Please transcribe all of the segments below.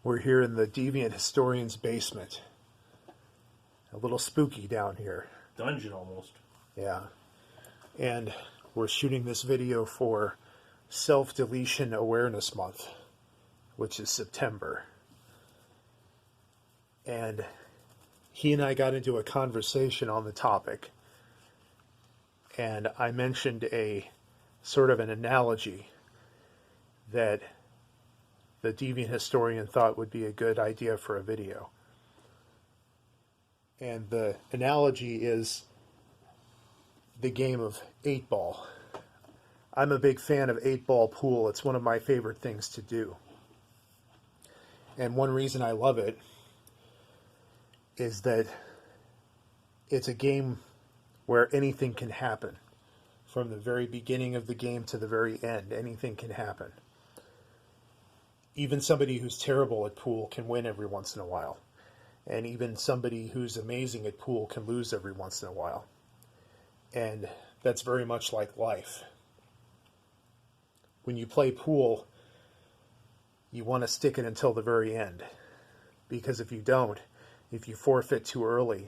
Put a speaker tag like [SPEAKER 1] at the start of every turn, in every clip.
[SPEAKER 1] We're here in the Deviant historian's basement. A little spooky down here.
[SPEAKER 2] Dungeon almost.
[SPEAKER 1] Yeah. And we're shooting this video for Self-Deletion Awareness Month, which is September. And he and I got into a conversation on the topic. And I mentioned a sort of an analogy that the Deviant historian thought would be a good idea for a video. And the analogy is the game of 8-ball. I'm a big fan of 8-ball pool. It's one of my favorite things to do. And one reason I love it is that it's a game where anything can happen. From the very beginning of the game to the very end, anything can happen. Even somebody who's terrible at pool can win every once in a while. And even somebody who's amazing at pool can lose every once in a while. And that's very much like life. When you play pool, you want to stick it until the very end. Because if you don't, if you forfeit too early,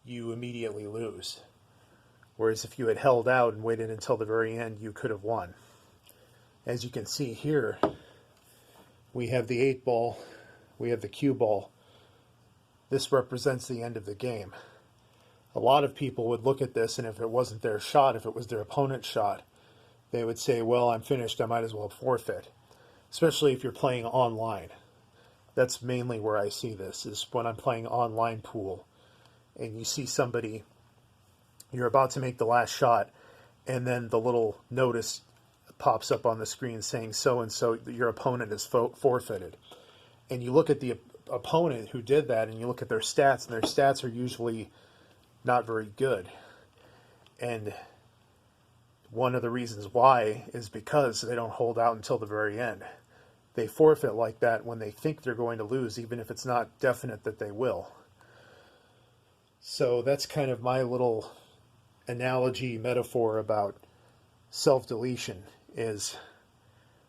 [SPEAKER 1] you immediately lose. Whereas if you had held out and waited until the very end, you could have won. As you can see here, we have the 8-ball, we have the cue ball. This represents the end of the game. A lot of people would look at this, and if it wasn't their shot, if it was their opponent's shot, they would say, well, I'm finished, I might as well forfeit. Especially if you're playing online. That's mainly where I see this, is when I'm playing online pool. And you see somebody, you're about to make the last shot, and then the little notice pops up on the screen saying so-and-so, your opponent is forfeited. And you look at the opponent who did that, and you look at their stats, and their stats are usually not very good. And one of the reasons why is because they don't hold out until the very end. They forfeit like that when they think they're going to lose, even if it's not definite that they will. So that's kind of my little analogy, metaphor about self-deletion. Is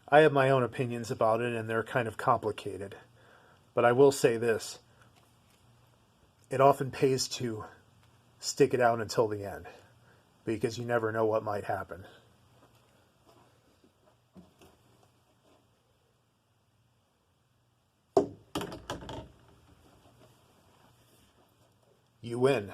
[SPEAKER 1] I have my own opinions about it, and they're kind of complicated. But I will say this. It often pays to stick it out until the end, because you never know what might happen. You win.